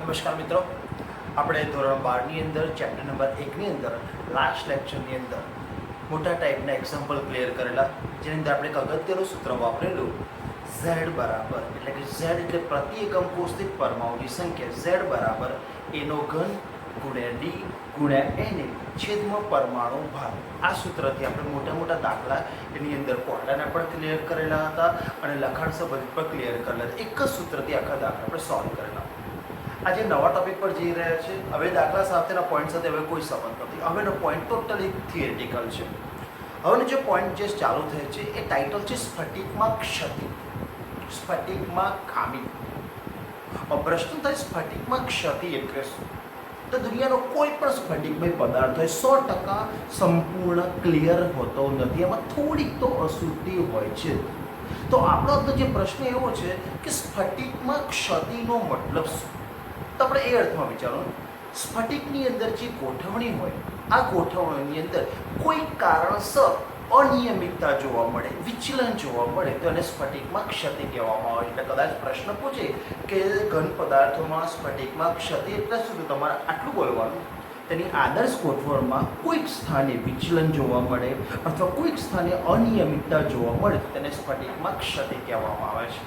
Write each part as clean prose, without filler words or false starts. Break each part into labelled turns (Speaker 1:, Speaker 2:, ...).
Speaker 1: નમસ્કાર મિત્રો, આપણે ધોરણ 12ની અંદર ચેપ્ટર નંબર 1ની અંદર લાસ્ટ લેક્ચરની અંદર મોટા ટાઈપના એક્ઝામ્પલ ક્લિયર કરેલા, જેની અંદર આપણે એક અગત્યનું સૂત્ર વાપરેલું ઝેડ બરાબર, એટલે કે ઝેડ એટલે પ્રતિ એકમ કોષની પરમાણુની સંખ્યા, ઝેડ બરાબર એનો ઘન ગુણ્યા ડી ગુણ્યા એને છેદમાં પરમાણુ ભાર. આ સૂત્રથી આપણે મોટા મોટા દાખલા એની અંદર કોયડાના પણ ક્લિયર કરેલા હતા અને લખાણ સંબંધિત પણ ક્લિયર કરેલા હતા. એક જ સૂત્રથી આખા દાખલા આપણે સોલ્વ કરેલા. આજે નવા ટોપિક પર જઈ રહ્યા છે. હવે દાખલા સાથેના પોઈન્ટ સાથે હવે કોઈ સંબંધ નથી. હવેનો પોઈન્ટ ટોટલી થિયરિટિકલ છે. હવેનો જે પોઈન્ટ જે ચાલુ થાય છે એ ટાઇટલ છે સ્ફટિકમાં ક્ષતિ, સ્ફટિકમાં ખામી. પ્રશ્ન થાય સ્ફટિકમાં ક્ષતિ એટલે શું? તો દુનિયાનો કોઈ પણ સ્ફટિકમય પદાર્થ હોય 100% સંપૂર્ણ ક્લિયર હોતો નથી, એમાં થોડીક તો અશુદ્ધિ હોય છે. તો આપણો જે પ્રશ્ન એવો છે કે સ્ફટિકમાં ક્ષતિનો મતલબ શું? તો આપણે એ અર્થમાં વિચારો, સ્ફટિકની અંદર જે ગોઠવણી હોય, આ ગોઠવણીની અંદર કોઈ કારણસર અનિયમિતતા જોવા મળે, વિચલન જોવા મળે તો એને સ્ફટિકમાં ક્ષતિ કહેવામાં આવે. એટલે કદાચ પ્રશ્ન પૂછે કે ઘન પદાર્થોમાં સ્ફટિકમાં ક્ષતિ એટલે શું, તો તમારે આટલું બોલવાનું, તેની આદર્શ ગોઠવણમાં કોઈક સ્થાને વિચલન જોવા મળે અથવા કોઈક સ્થાને અનિયમિતતા જોવા મળે તો તેને સ્ફટિકમાં ક્ષતિ કહેવામાં આવે છે.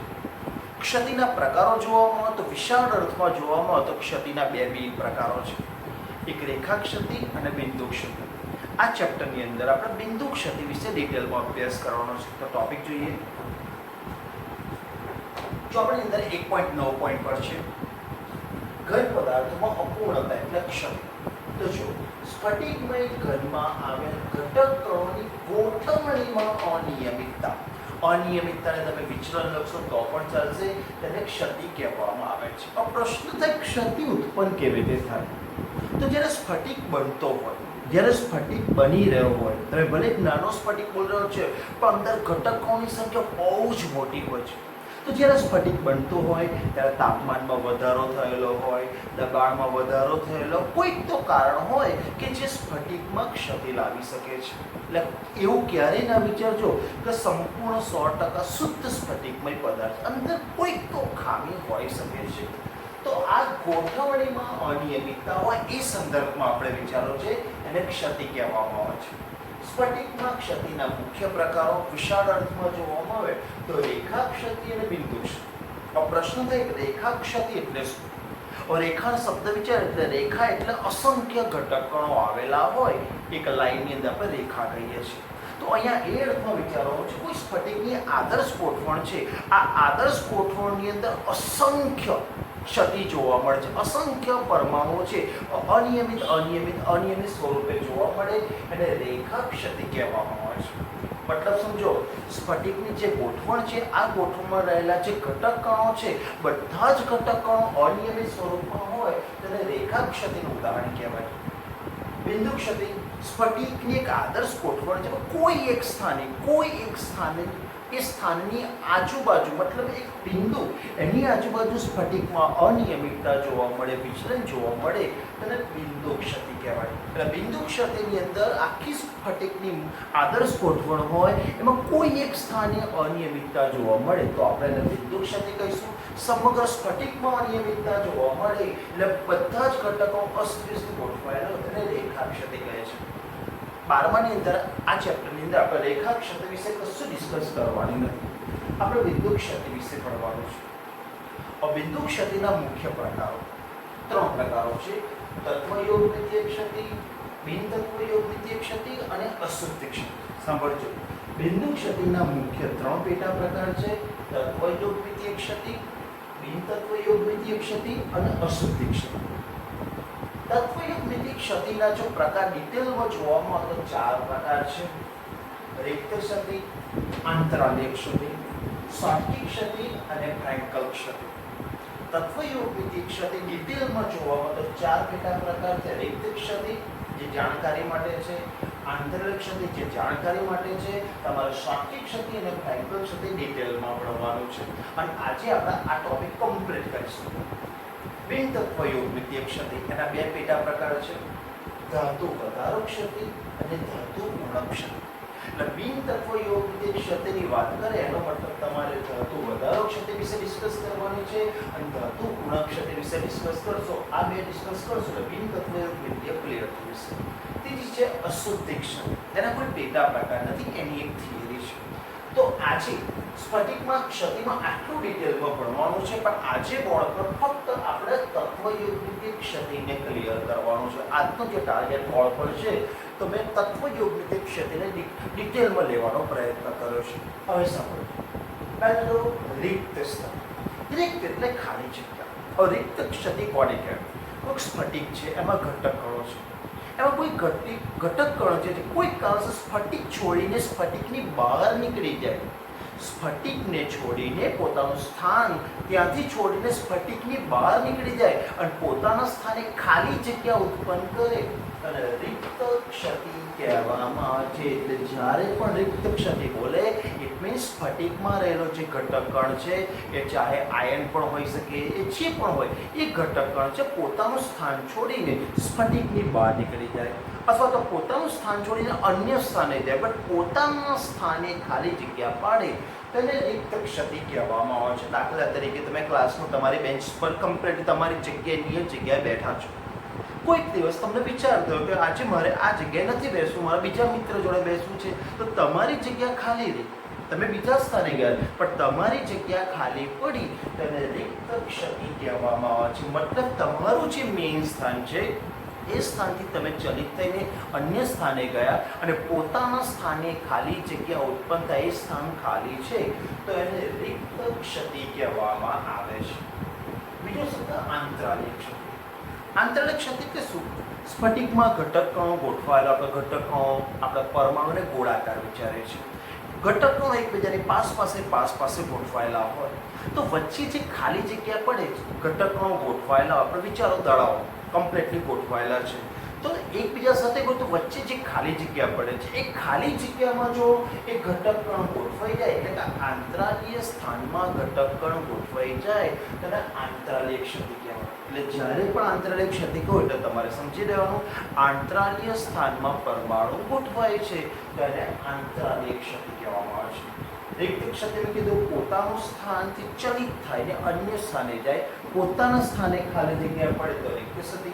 Speaker 1: ક્ષતિના પ્રકારો જોવામાં આવે તો વિશાળ અર્થમાં જોવામાં આવે તો ક્ષતિના બે પ્રકારો છે, એક રેખા ક્ષતિ અને બિંદુ ક્ષતિ. આ ચેપ્ટરની અંદર આપણે બિંદુ ક્ષતિ વિશે ડિટેલમાં અભ્યાસ કરવાનો છે. તો ટોપિક જોઈએ. જો આપણે અંદર 1.9 પોઈન્ટ પર છે, ઘન પદાર્થોમાં અપૂર્ણતા એટલે ક્ષતિ. તો જો સ્ફટિકમય ઘનમાં આવેલ ઘટક કણોની ગોઠવણીમાં અનિયમિતતા, અનિયમિતતાને તમે વિચલન લખશો તો પણ ચાલશે, તેને ક્ષતિ કહેવામાં આવે છે. આ પ્રશ્ન થાય ક્ષતિ ઉત્પન્ન કેવી રીતે થાય? તો જ્યારે સ્ફટિક બનતો હોય, જ્યારે સ્ફટિક બની રહ્યો હોય, તમે ભલે એક નાનો સ્ફટિક બોલી રહ્યો છે પણ અંદર ઘટકોની સંખ્યા બહુ જ મોટી હોય છે. તો જ્યારે સ્ફટિક બનતો હોય ત્યારે તાપમાનમાં વધારો થયેલો હોય, દબાણમાં વધારો થયેલો, કોઈક તો કારણ હોય કે જે સ્ફટિકમાં ક્ષતિ લાવી શકે છે. એટલે એવું ક્યારેય ના વિચારજો કે સંપૂર્ણ 100% શુદ્ધ સ્ફટિકમય પદાર્થ, અંદર કોઈક તો ખામી હોઈ શકે છે. તો આ ગોઠવણીમાં અનિયમિતતા હોય એ સંદર્ભમાં આપણે વિચારો છે, એને ક્ષતિ કહેવામાં આવે છે. સ્ફટિકમાં ક્ષતિના મુખ્ય પ્રકારો વિશાળ અર્થમાં જોવામાં આવે તો રેખા ક્ષતિ અને બિંદુ ક્ષતિ. પ્રશ્ન થાય કે રેખા ક્ષતિ એટલે શું? રેખા શબ્દ વિચાર એટલે રેખા એટલે અસંખ્ય ઘટકણો આવેલા હોય એક લાઈનની અંદર આપણે રેખા કહીએ છીએ. તો અહીંયા એ અર્થમાં વિચારવાનું છે, કોઈ સ્ફટિકની આદર્શ ગોઠવણ છે, આ આદર્શ ગોઠવણની અંદર અસંખ્ય ક્ષતિ જોવા મળે છે, અસંખ્ય પરમાણુઓ છે અનિયમિત સ્વરૂપે જોવા મળે, અને રેખા ક્ષતિ કહેવામાં આવે છે. મતલબ સમજો, સ્ફટિકની જે ગોઠવણ છે, આ ગોઠવણમાં રહેલા જે ઘટકકણો છે, બધા જ ઘટકકણો અનિયમિત સ્વરૂપમાં હોય તેને રેખા ક્ષતિનું ઉદાહરણ કહેવાય. બિંદુ ક્ષતિ સ્ફટિકની એક આદર્શ ગોઠવણ છે, કોઈ એક સ્થાને એ સ્થાનની આજુબાજુ, મતલબ એક બિંદુ, એની આજુબાજુ સ્ફટિકમાં અનિયમિતતા જોવા મળે, વિચલન જોવા મળે, તેને બિંદુ ક્ષતિ કહેવાય. એટલે બિંદુ ક્ષતિની અંદર આખી સ્ફટિકની આદર્શ ગોઠવણ હોય, એમાં કોઈ એક સ્થાને અનિયમિતતા જોવા મળે તો આપણે એને બિંદુ ક્ષતિ કહીશું. સમગ્ર સ્ફટિકમાં અનિયમિતતા જોવા મળે એટલે બધા જ ઘટકો અસ્તવ્યસ્ત ગોઠવાયેલા, તેને રેખા ક્ષતિ કહે છે. 12માની અંદર આ ચેપ્ટરની અંદર આપણે રેખા ક્ષતિ વિશે કશું ડિસ્કસ કરવાની નથી, આપણે બિંદુ ક્ષતિ વિશે ભણવાનું છે. બિંદુ ક્ષતિના મુખ્ય પ્રકારો 3 પ્રકારો છે, તત્વયોગમિતીય ક્ષતિ, બિન તત્વયોગમિતીય ક્ષતિ અને અશુદ્ધ ક્ષતિ. સાંભળજો, બિંદુ ક્ષતિના મુખ્ય 3 પેટા પ્રકાર છે, તત્વયોગમિતીય ક્ષતિ, બિન તત્વયોગમિતીય ક્ષતિ અને અશુદ્ધ ક્ષતિ. તત્વયોગમિતીય ક્ષતિના જો પ્રકાર ડિટેલમાં જોવામાં આવે તો 4 પ્રકાર છે, રિક્ત ક્ષતિ, આંતરાલિક ક્ષતિ, સ્વાટકી ક્ષતિ અને ફ્રેન્કલ ક્ષતિ. તત્વયોગમિતીય ક્ષતિ ડિટેલમાં જોવામાં તો 4 પેટા પ્રકાર છે, રિક્ત ક્ષતિ જે જાણકારી માટે છે, આંતરિક ક્ષતિ જે જાણકારી માટે છે, તમારે સ્વાટકી ક્ષતિ અને ફ્રેન્કલ ક્ષતિ ડિટેલમાં ભણવાનું છે. અને આજે આપણે આ ટોપિક કમ્પ્લીટ કરીશું. બિન તત્વયોગમિતીય ક્ષતિ એના 2 પેટા પ્રકાર છે, ધાતુ વધારો ક્ષતિ અને ધાતુ ગુણક ક્ષતિ. એટલે બિન તત્વયોગમિતીય ક્ષતિની વાત કરે એનો મતલબ તમારે ધાતુ વધારો ક્ષતિ વિશે ડિસ્કસ કરવાની છે અને ધાતુ પૂર્ણાંક ક્ષતિ વિશે ડિસ્કસ કરશો. આ બે ડિસ્કસ કરશો એટલે બિન તત્વયુક્ત વિદ્યા ક્લિયર થશે. ત્રીજી છે અશુદ્ધિ ક્ષતિ. તેના કોઈ પેટા પ્રકાર નથી, એની એક થિયરી છે. તો આજે સ્ફટિકમાં ક્ષતિમાં આટલું ડિટેલમાં ભણવાનું છે, પણ આજે બોર્ડ પર ફક્ત આપણે તત્વયુગ્મિત ક્ષતિને ક્લિયર કરવાનું છે. આજનો જે ટાર્ગેટ બોર્ડ પર છે તો મેં તત્વયુગ્મિત ક્ષતિને ડિટેલમાં લેવાનો પ્રયત્ન કર્યો છે. હવે સાંભળો. પહેલું રિક્ત સ્થાન. રિક્ત એટલે ખાલી જગ્યા. હવે રિક્ત ક્ષતિ કોને કહેવાય? કોઈ સ્ફટિક છે, એમાં ઘટક કણો છે. એમાં કોઈ ઘટક કણ છે જે કોઈ કારણસર સ્ફટિક છોડીને સ્ફટિકની બહાર નીકળી જાય, સ્ફટિકને છોડીને પોતાનું સ્થાન ત્યાંથી છોડીને સ્ફટિકની બહાર નીકળી જાય અને પોતાના સ્થાને ખાલી જગ્યા ઉત્પન્ન કરે અને રિક્ત ક્ષતિ કહેવામાં આવે છે. એટલે જ્યારે પણ રિક્ત ક્ષતિ બોલે ઇટ મીન્સ સ્ફટિકમાં રહેલો જે ઘટક કણ છે, એ ચાહે આયન પણ હોઈ શકે, એ જે પણ હોય, એ ઘટક કણ છે પોતાનું સ્થાન છોડીને સ્ફટિકની બહાર નીકળી જાય અથવા તો પોતાનું સ્થાન છોડીને અન્ય સ્થાને જાય, બટ પોતાના સ્થાને ખાલી જગ્યા પાડે તેને રિક્ત ક્ષતિ કહેવામાં આવે છે. દાખલા તરીકે તમે ક્લાસમાં તમારી બેન્ચ પર કમ્પ્લીટ તમારી જગ્યાએ જગ્યાએ બેઠા છો. કોઈક દિવસ તમને વિચાર થયો કે આજે મારે આ જગ્યાએ નથી બેસવું, મારા બીજા મિત્ર જોડે બેસવું છે, તો તમારી જગ્યા ખાલી રહી, તમે બીજા સ્થાને ગયા પણ તમારી જગ્યા ખાલી પડી, તેને રિક્ત ક્ષતિ કહેવામાં આવે છે. મતલબ તમારું જે મેઇન સ્થાન છે એ સ્થાનથી તમે ચલિત થઈને અન્ય સ્થાને ગયા અને પોતાના સ્થાને ખાલી જગ્યા ઉત્પન્ન થાય, એ સ્થાન ખાલી છે તો એને રિક્ત ક્ષતિ કહેવામાં આવે છે. બીજો શબ્દ આંતરાલિક ક્ષતિ. આંતરાલિક ક્ષતિ એટલે શું? સ્ફટિકમાં ઘટક કણો ગોઠવાયેલા, આપણે ઘટક કણો આપણા પરમાણુને ગોળાકાર વિચારે છે. ઘટક કણો એકબીજાની પાસે ગોઠવાયેલા હોય તો વચ્ચે જે ખાલી જગ્યા પડે, ઘટક કણો ગોઠવાયેલા, આપણે વિચારો દડાઓ કમ્પ્લીટલી ગોઠવાયેલા છે, તો એકબીજા સાથે તો વચ્ચે જે ખાલી જગ્યા પડે છે, એ ખાલી જગ્યામાં જો એ ઘટક કણ ગોઠવાઈ જાય, એટલે કે આંતરાલીય સ્થાનમાં ઘટક કણ ગોઠવાઈ જાય તેને આંતરાલીય ક્ષતિ કહેવાય. એટલે જ્યારે પણ આંતરાલીય ક્ષતિ કહો એટલે તમારે સમજી લેવાનું, આંતરાલીય સ્થાનમાં પરમાણુ ગોઠવાય છે તેને આંતરાલીય ક્ષતિ કહેવામાં આવે છે. રિક્ત ક્ષતિ મેં કીધું પોતાનું સ્થાનથી ચલિત થાય ને અન્ય સ્થાને જાય, પોતાના સ્થાને ખાલી જગ્યા પડે તો રિક્ત ક્ષતિ.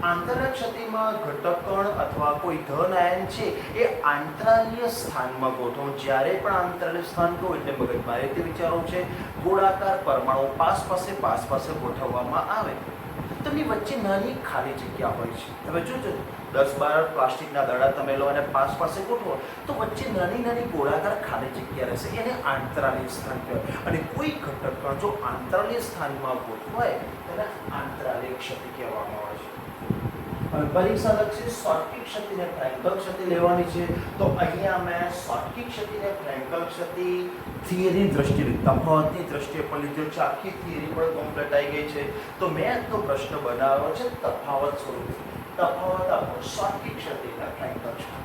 Speaker 1: આંતરાલિક ક્ષતિમાં ઘટક કણ અથવા કોઈ ધન આયન છે એ આંતરાલીય સ્થાનમાં ગોઠવો. જ્યારે પણ આંતરાલીય સ્થાન કહો એટલે મગજમાં રીતે વિચારો છે ગોળાકાર પરમાણુ પાસે ગોઠવવામાં આવે તો એમની વચ્ચે નાની ખાલી જગ્યા હોય છે. તમે જોજો 10-12 પ્લાસ્ટિકના દડા તમે લો અને પાસે ગોઠવો તો વચ્ચે નાની ગોળાકાર ખાલી જગ્યા રહેશે, એને આંતરાલીય સ્થાન કહેવાય. અને કોઈ ઘટક કણ જો આંતરાલીય સ્થાનમાં ગોઠવાય તેને આંતરાલીય ક્ષતિ કહેવામાં આવે છે. પરીક્ષા લક્ષી શોર્ટકી ક્ષતિ ને ફ્રેન્કલ ક્ષતિ લેવાની છે, તો અહીંયા મેં શોર્ટકી ક્ષતિ ને ફ્રેન્કલ ક્ષતિ થિયરી દ્રષ્ટિએ તફાવતની દ્રષ્ટિએ પણ લીધો છે. આખી થિયરી પણ કમ્પ્લીટ આવી ગઈ છે, તો મેં આજનો પ્રશ્ન બનાવ્યો છે તફાવત સ્વરૂપે. તફાવત આપો શોર્ટકી ક્ષતિ ને ફ્રેન્કલ ક્ષતિ.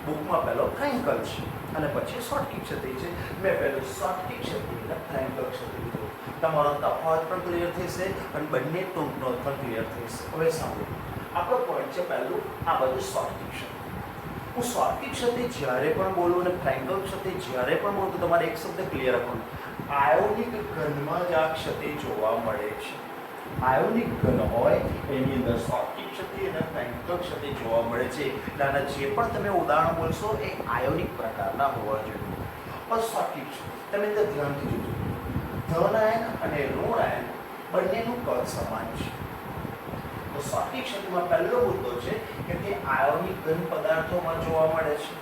Speaker 1: બુકમાં પહેલો ફ્રેન્કલ છે અને પછી શોર્ટકી ક્ષતિ છે. મેં પહેલું શોર્ટકી ક્ષતિ ને ફ્રેન્કલ ક્ષતિ લીધું. તમારો તફાવત પણ ક્લિયર થશે અને બંને ટૂંકનો પણ ક્લિયર થશે. હવે સાંભળો, આપણો પોઈન્ટ છે પહેલું આ બધું શોર્ટકી ક્ષતિ. હું શોર્ટકી ક્ષતિ જ્યારે પણ બોલું અને ફ્રેન્કલ ક્ષતિ જ્યારે પણ બોલું તો તમારે એક શબ્દ ક્લિયર રાખવાનો, આયોનિક ઘનમાં જ આ ક્ષતિ જોવા મળે છે. આયોનિક ઘન હોય એની અંદર શોર્ટકી ક્ષતિ અને ફ્રેન્કલ ક્ષતિ જોવા મળે છે. એટલે આના જે પણ તમે ઉદાહરણ બોલશો એ આયોનિક પ્રકારના હોવા જોઈએ. પણ શોર્ટકી ક્ષતિ તમે અંદર ધ્યાનથી જોજો, ધન આયન અને ઋણ આયન બંનેનું કદ સમાન છે. તો શોર્ટકી ક્ષતિમાં પહેલો મુદ્દો છે કે તે આયોનિક ઘન પદાર્થોમાં જોવા મળે છે.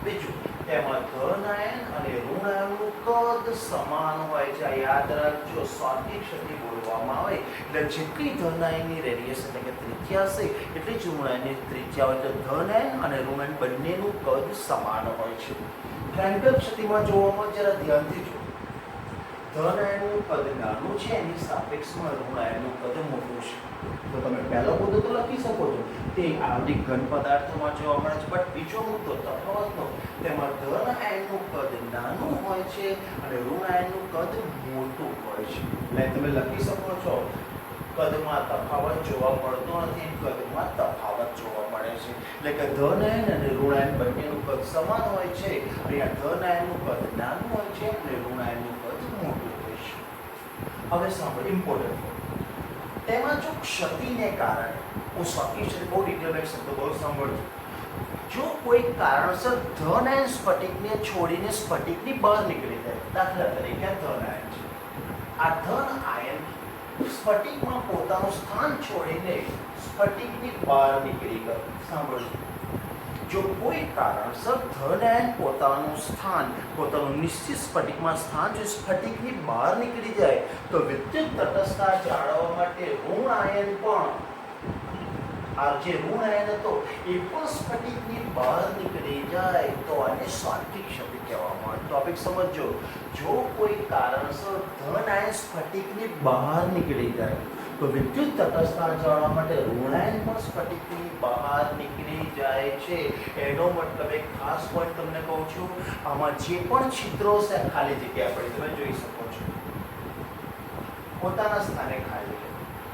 Speaker 1: બીજું, તેમાં ધન આયન અને ઋણ આયનનું કદ સમાન હોય છે. યાદ રાખજો, શોર્ટકી ક્ષતિ બોલવામાં આવે એટલે જેટલી ધન આયનની રેડિયસ એટલે કે ત્રિજ્યા હશે એટલી જ ઋણ આયનની ત્રિજ્યા હોય. તો ધન આયન અને ઋણ આયન બંનેનું કદ સમાન હોય છે. ફ્રેન્કલ ક્ષતિમાં જોવામાં જરા ધ્યાનથી જો, ધન આયનનું કદ નાનું છે, એની સાપેક્ષમાં ઋણ આયનનું કદ મોટું છે. તો તમે પહેલો મુદ્દો તો લખી શકો છો, તે આયોનિક ઘન પદાર્થોમાં જોવા મળે છે. બટ બીજો મુદ્દો તફાવતનો, તેમાં ધન આયનનું કદ નાનું હોય છે અને ઋણ આયનનું કદ મોટું હોય છે. એટલે તમે લખી શકો છો કદમાં તફાવત જોવા મળતો નથી, કદમાં તફાવત જોવા મળે છે. એટલે કે ધન આયન અને ઋણ આયન બંનેનું કદ સમાન હોય છે. અહીંયા ધન આયનનું કદ નાનું હોય છે અને ઋણ આયનનું કદ મોટું હોય છે. હવે સાંભળો, ઇમ્પોર્ટન્ટ તેમાં જો ક્ષતિને કારણે, હું સ્વાકી ક્ષતિ બહુ ડિટેલમાં શબ્દો બહુ સાંભળજો. જો કોઈ કારણસર ધન આયન સ્ફટિકને છોડીને સ્ફટિકની બહાર નીકળી જાય, દાખલા તરીકે ધન આયન છે, આ ધન આયન સ્ફટિકમાં પોતાનું સ્થાન છોડીને સ્ફટિકની બહાર નીકળી ગયો. સાંભળજો, જો કોઈ કારણસર ધન આયન પોતાનું સ્થાન, પોતાનું નિશ્ચિત સ્ફટિકમાં સ્થાન જો સ્ફટિકની બહાર નીકળી જાય તો વિદ્યુત તટસ્થતા જાળવવા માટે ઋણ આયન પણ, આ જે ઋણ આયન હતો એ પણ સ્ફટિકની બહાર નીકળી જાય તો આને સ્વાર્થિક ક્ષતિ કહેવામાં આવે. ટોપિક સમજો, જો કોઈ કારણસર ધન આયન સ્ફટિકની બહાર નીકળી જાય તો વિદ્યુત તટસ્થતા જાળવવા માટે ઋણ આયન પણ સ્ફટિકની બહાર નીકળી જાય છે. એનો મતલબ એક ખાસ પોઈન્ટ તમને કહું છું, આમાં જે પણ છિદ્રો છે ખાલી જગ્યા પડી, તમે જોઈ શકો છો પોતાના સ્થાને ખાલી,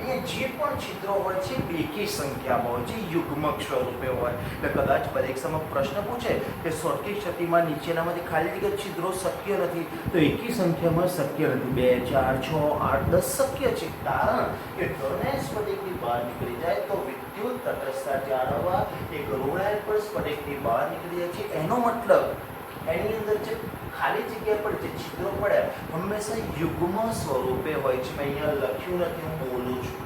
Speaker 1: એ જે પણ છિદ્રો હોય છે બેકી સંખ્યામાં હોય છે, યુગ્મક સ્વરૂપે હોય. એટલે કદાચ પરીક્ષામાં પ્રશ્ન પૂછે કે સ્વાર્થિક ક્ષતિમાં નીચેનામાંથી ખાલી જગ્યા છિદ્રો શક્ય નથી, તો એકી સંખ્યામાં શક્ય નથી. 2, 4, 6, 8, 10 શક્ય છે, કારણ કે ધન આયન સ્ફટિકની બહાર નીકળી જાય તો વિદ્યુત તટસ્થતા જાળવવા એક ઋણ આયન પણ સ્ફટિકની બહાર નીકળી જાય છે. એનો મતલબ એની અંદર જે ખાલી જગ્યા પર જે છિદ્રો પડ્યા હંમેશા યુગ્મ સ્વરૂપે હોય છે. મેં અહીંયા લખ્યું નથી, હું બોલું છું,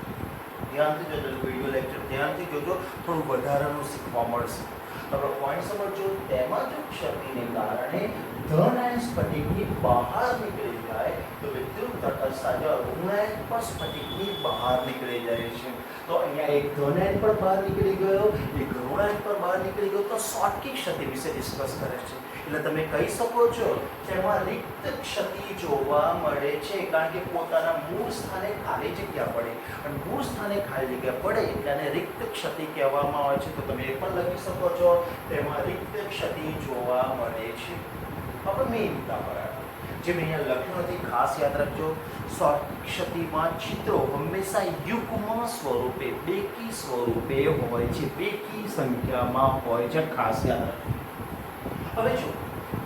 Speaker 1: ધ્યાનથી જોજો, વિડીયો લેક્ચર ધ્યાનથી જોજો, થોડું વધારાનું શીખવા મળશે. આપણે પોઈન્ટ સમજો, તેમાં જો ક્ષતિને કારણે ધન આયન સ્ફટિકની બહાર નીકળી જાય તો વિદ્યુત તટસ્થતા જો ઋણ આયન પણ સ્ફટિકની બહાર નીકળી જાય છે. તો અહીંયા એક ધન આયન પણ બહાર નીકળી ગયો, એક ઋણ આયન પણ બહાર નીકળી ગયો, તો સ્વાર્થિક ક્ષતિ વિશે ડિસ્કસ કરે છે. એટલે તમે કહી શકો છો તેમાં રિક્ત ક્ષતિ જોવા મળે છે, કારણ કે પોતાના મૂળ સ્થાને ખાલી જગ્યા પડે, અને મૂળ સ્થાને ખાલી જગ્યા પડે એટલે આને રિક્ત ક્ષતિ કહેવામાં આવે છે. તો તમે એ પણ લખી શકો છો, તેમાં રિક્ત ક્ષતિ જોવા મળે છે. હવે મેઇન બરાબર જે મેં અહીંયા લખ્યું નથી, ખાસ યાદ રાખજો, સ્વાર્થિક ક્ષતિમાં છિદ્રો હંમેશા યુગ્મ સ્વરૂપે, બેકી સ્વરૂપે હોય છે, બેકી સંખ્યામાં હોય છે, ખાસ યાદ રાખજો. હવે જો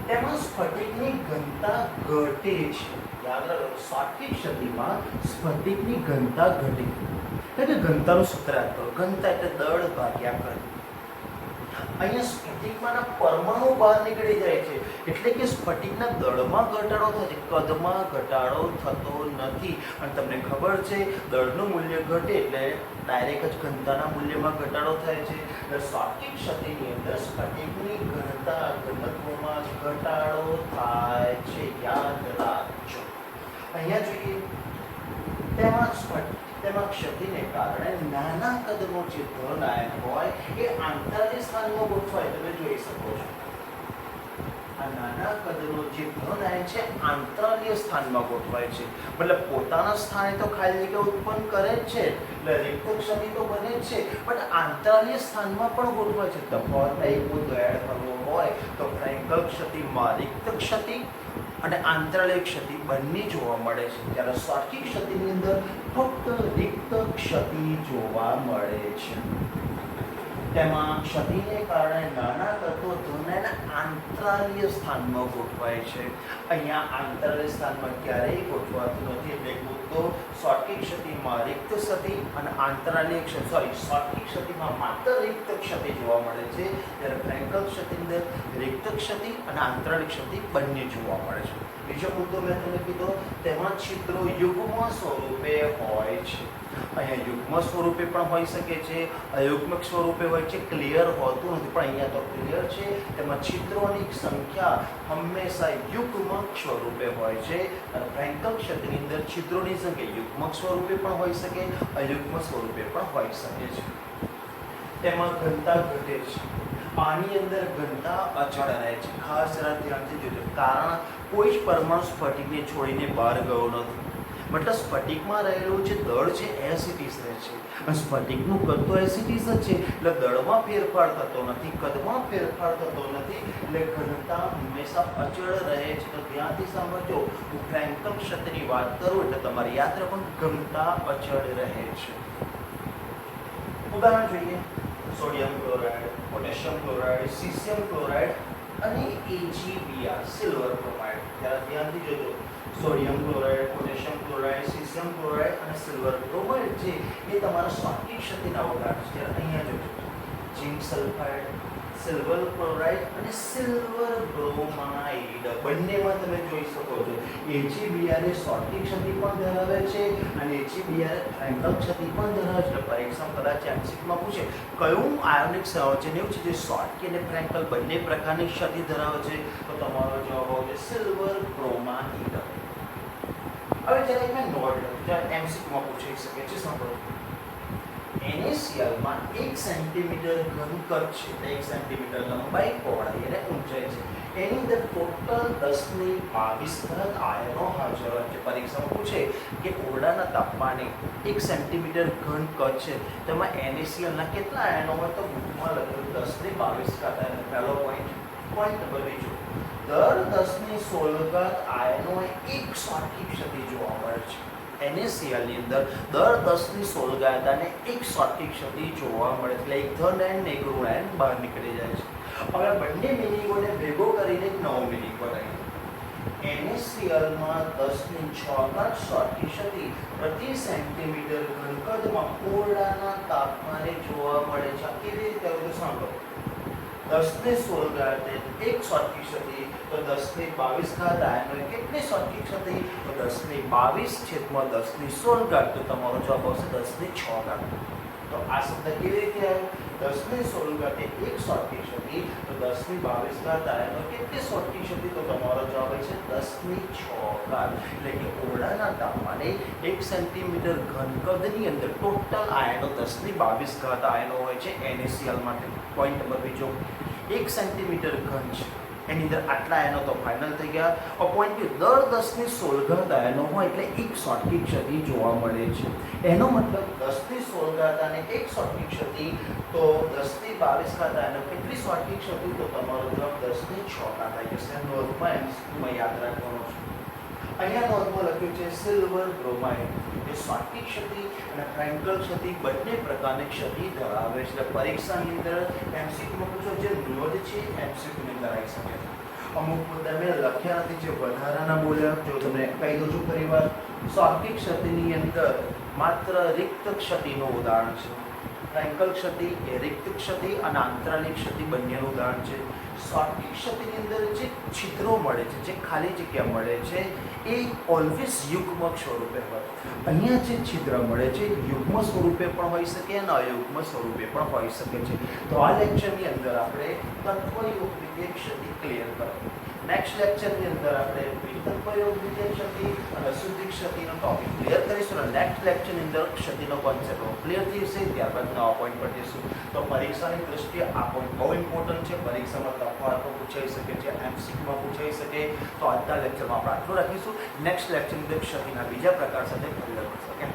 Speaker 1: તેમાં સ્ફટિકની ઘનતા ઘટે છે, યાદ રાખો, સ્વાર્થિક ક્ષતિમાં સ્ફટિકની ઘનતા ઘટે, એટલે ઘનતાનું સૂત્ર યાદ કરો, ઘનતા એટલે દળ ભાગ્યા ઘન. અહીંયા સ્ફટિકમાંના પરમાણુ બહાર નીકળી જાય છે, એટલે કે સ્ફટિકના દળમાં ઘટાડો થાય છે, કદમાં ઘટાડો થતો નથી. અને તમને ખબર છે દળનું મૂલ્ય ઘટે એટલે ડાયરેક્ટ જ ઘનતાના મૂલ્યમાં ઘટાડો થાય છે. એટલે સ્વાર્થિક ક્ષતિની અંદર સ્ફટિકની ઘનતા, ઘનત્વમાં ઘટાડો થાય છે, યાદ રાખજો. અહીંયા જોઈએ, તેમાં ક્ષતિને કારણે નાના કદનો જે ધન આયન હોય એ આંતરિક સ્થાનમાં ગોઠવાય, તમે જોઈ શકો છો. આ નાના કદનો જે ધન આયન છે આંતરિક સ્થાનમાં ગોઠવાય છે, મતલબ પોતાના સ્થાને તો ખાલી જગ્યા ઉત્પન્ન કરે જ છે, એટલે રિક્ત ક્ષતિ તો બને જ છે, પણ આંતરિક સ્થાનમાં પણ ગોઠવાય છે. તફાવતમાં એક મુદ્દો એડ કરવો હોય તો ફ્રેન્કલ ક્ષતિમાં રિક્ત ક્ષતિ અને આંતરિક ક્ષતિ બંને જોવા મળે છે, જ્યારે સ્વાર્થિક ક્ષતિની અંદર ફક્ત રિક્ત ક્ષતિ જોવા મળે છે. તેમાં ક્ષતિને કારણે નાના તત્વો ધનના આંતરાલીય સ્થાનમાં ગોઠવાય છે. અહીંયા આંતરાલીય સ્થાનમાં ક્યારેય ગોઠવાતું નથી, એટલે મુદ્દો સ્વાર્થિક ક્ષતિમાં રિક્ત ક્ષતિ અને આંતરાલીય ક્ષતિ, સ્વાર્થિક ક્ષતિમાં માત્ર રિક્ત ક્ષતિ જોવા મળે છે, જ્યારે ફ્રેન્કલ ક્ષતિની અંદર રિક્ત ક્ષતિ અને આંતરાલીય ક્ષતિ બંને જોવા મળે છે. બીજો મુદ્દો મેં તમને કીધો, તેમાં છિદ્રો યુગ્મ સ્વરૂપે હોય છે. અહીંયા યુગ્મ સ્વરૂપે પણ હોઈ શકે છે, અયુગ્મક સ્વરૂપે હોય છે, ક્લિયર હોતું નથી, પણ અહીંયા તો ક્લિયર છે. તેમાં છિદ્રોની સંખ્યા હંમેશા યુગ્મક સ્વરૂપે હોય છે, અને ફ્રેન્કલ ક્ષતિની અંદર છિદ્રોની સંખ્યા યુગ્મક સ્વરૂપે પણ હોઈ શકે, અયુગ્મ સ્વરૂપે પણ હોઈ શકે છે. તેમાં ઘનતા ઘટે છે, આની અંદર ઘનતા અચળ રહે છે. ખાસ ધ્યાનથી જોજો, કારણ કોઈ જ પરમાણુ સ્ફટિકને છોડીને બહાર ગયો નથી, મતલબ સ્ફટિકમાં રહેલું જે દળ છે એસિટીસ રહે છે, અને સ્ફટિકનું કદ તો એસિટીસ જ છે, એટલે દળમાં ફેરફાર થતો નથી, કદમાં ફેરફાર થતો નથી, એટલે ઘનતા હંમેશા અચળ રહે છે. તો ધ્યાનથી સમજો, હું ફ્રેન્કલ ક્ષતિની વાત કરું એટલે તમારે યાદ રાખવાનું ઘનતા અચળ રહે છે. ઉદાહરણ જોઈએ, sodium chloride, potassium chloride, caesium chloride અને AgBr સિલ્વર ક્લોરાઇડ. ત્યારે ધ્યાનથી જોજો, sodium chloride, potassium chloride, magnesium chloride અને સિલ્વર બ્રોમાઇડ છે એ તમારા સ્ફટિક ક્ષતિના ઉદાહરણ છે. અહીંયા જોજો ઝિંક સલ્ફાઇડ, સિલ્વર ક્લોરાઇડ અને સિલ્વર બ્રોમાઇડ બંનેમાં તમે જોઈ શકો છો AgBr એ સ્ફટિક ક્ષતિ પણ ધરાવે છે અને AgBr ફ્રેન્કલ ક્ષતિ પણ ધરાવે છે. પરીક્ષામાં કદાચ એમસીક્યુમાં પૂછે કયું આયોનિક સંયોજન એવું છે જે સ્ફટિક અને ફ્રેન્કલ બંને પ્રકારની ક્ષતિ ધરાવે છે, તો તમારો જવાબ આવશે સિલ્વર બ્રોમાઇડ. હવે જ્યારે મેં નોટ જ્યારે એમસીક્યુમાં પૂછી શકે છે, સાંભળો NaCl માં 1 સેન્ટીમીટર ઘન કદ છે, 1 સેન્ટીમીટર લંબાઈ, પહોળાઈ અને ઊંચાઈ છે. એની અંદર ટોટલ 1022 આયનો હાજર હોય છે. પરીક્ષામાં પૂછે કે ઓરડાના તાપમાને 1 સેન્ટીમીટર ઘન કદ છે, તેમાં NaCl ના કેટલા આયનો હોય, તો બુકમાં લખેલું 1022 આયનો. પહેલો પોઈન્ટ નંબર બીજો, દર 1016 આયનો એક સ્ફટિક ક્ષતિ જોવા મળે છે. NaCl ની અંદર દર 1016 અને એક સ્ફટિક ક્ષતિ જોવા મળે છે. એટલે એક ધન આયન ને એક ઋણ આયન બહાર નીકળી જાય છે. હવે બંને મિનિંગોને ભેગો કરીને એક નવો મિનિંગ બનાવીએ. NaCl માં 10⁶ સ્ફટિક ક્ષતિ પ્રતિ સેન્ટીમીટર ઘન કદમાં ઓરડાના તાપમાને જોવા મળે છે. કેવી રીતે આવે તો સાંભળો, 10⁻16 એક સ્ફટિક ક્ષતિ, તો 10⁻22 આયનો કેટલી સ્ફટિક ક્ષતિ, તો 10⁻22 / 10⁻16, તો તમારો જવાબ આવશે 10⁶. તો આ શબ્દ કેવી રીતે આવ્યો, 10⁻16 એક સ્ફટિક ક્ષતિ, તો 10⁻22 આયનો કેટલી સ્ફટિક ક્ષતિ, તો તમારો જવાબ આવશે 10⁶. એટલે કે ઓરડાના તાપમાને 1 સેન્ટીમીટર ઘન કદની અંદર ટોટલ આયનો 10⁻22 આયનો હોય છે NaCl માટે. પોઈન્ટ નંબર બીજો, 1 સેન્ટીમીટર ઘન છે, એની અંદર આટલા આયનો તો ફાઇનલ થઈ ગયા. પોઈન્ટ દર 10⁻16 આયનો હોય એટલે એક સ્ફટિક ક્ષતિ જોવા મળે છે. એનો મતલબ 10⁻16 અને એક સ્ફટિક ક્ષતિ, તો 10⁻22 આયનો કેટલી સ્ફટિક ક્ષતિ, તો તમારો જવાબ 10⁶ થઈ જશે. નોંધમાં એમસીક્યુમાં યાદ રાખવાનું છે. અહીંયા નોંધમાં લખ્યું છે સિલ્વર બ્રોમાઇડ એ સ્ફટિક ક્ષતિ અને ફ્રેન્કલ ક્ષતિ બંને પ્રકારની ક્ષતિ ધરાવે છે. પરીક્ષાની અંદર એમસીક્યુમાં પૂછો જે નોંધ છે એમસીક્યુની અંદર આવી શકે છે. અમુક મુદ્દા મેં લખ્યા નથી, જે વધારાના બોલ્યા જો તમને કહી દઉં છું ફરીવાર. સ્ફટિક ક્ષતિની અંદર માત્ર રિક્ત ક્ષતિનું ઉદાહરણ છે. ફ્રેન્કલ ક્ષતિ એ રિક્ત ક્ષતિ અને આંતરાલિક ક્ષતિ બંનેનું ઉદાહરણ છે. સ્ફટિક ક્ષતિની અંદર જે છિદ્રો મળે છે, જે ખાલી જગ્યા મળે છે, એ ઓલવેઝ યુગ્મક સ્વરૂપે હોય. અહીંયા જે છિદ્ર મળે છે યુગ્મ સ્વરૂપે પણ હોઈ શકે અને અયુગ્મ સ્વરૂપે પણ હોઈ શકે છે. તો આ લેક્ચરની અંદર આપણે તત્વયોગ વિધેય ક્ષતિ ક્લિયર કરો. નેક્સ્ટ લેક્ચરની અંદર આપણે વિતત્વયોગ વિધેય ક્ષતિ અને અશુદ્ધિ ક્ષતિનો ટોપિક ક્લિયર કરીશું અને નેક્સ્ટ લેક્ચરની અંદર ક્ષતિનો કોન્સેપ્ટ ક્લિયર થઈ જશે. ત્યારબાદ નવા પોઈન્ટ પર જઈશું. તો પરીક્ષાની દ્રષ્ટિએ આ પોઈન્ટ બહુ ઇમ્પોર્ટન્ટ છે. પરીક્ષામાં તફાવતો પૂછાઈ શકે છે, એમસીક્યુમાં પૂછાઈ શકે. તો આજના લેક્ચરમાં આપણે આટલું રાખીશું. નેક્સ્ટ લેક્ચરની અંદર ક્ષતિના બીજા પ્રકાર સાથે ફરી મળીશું. ઓકે.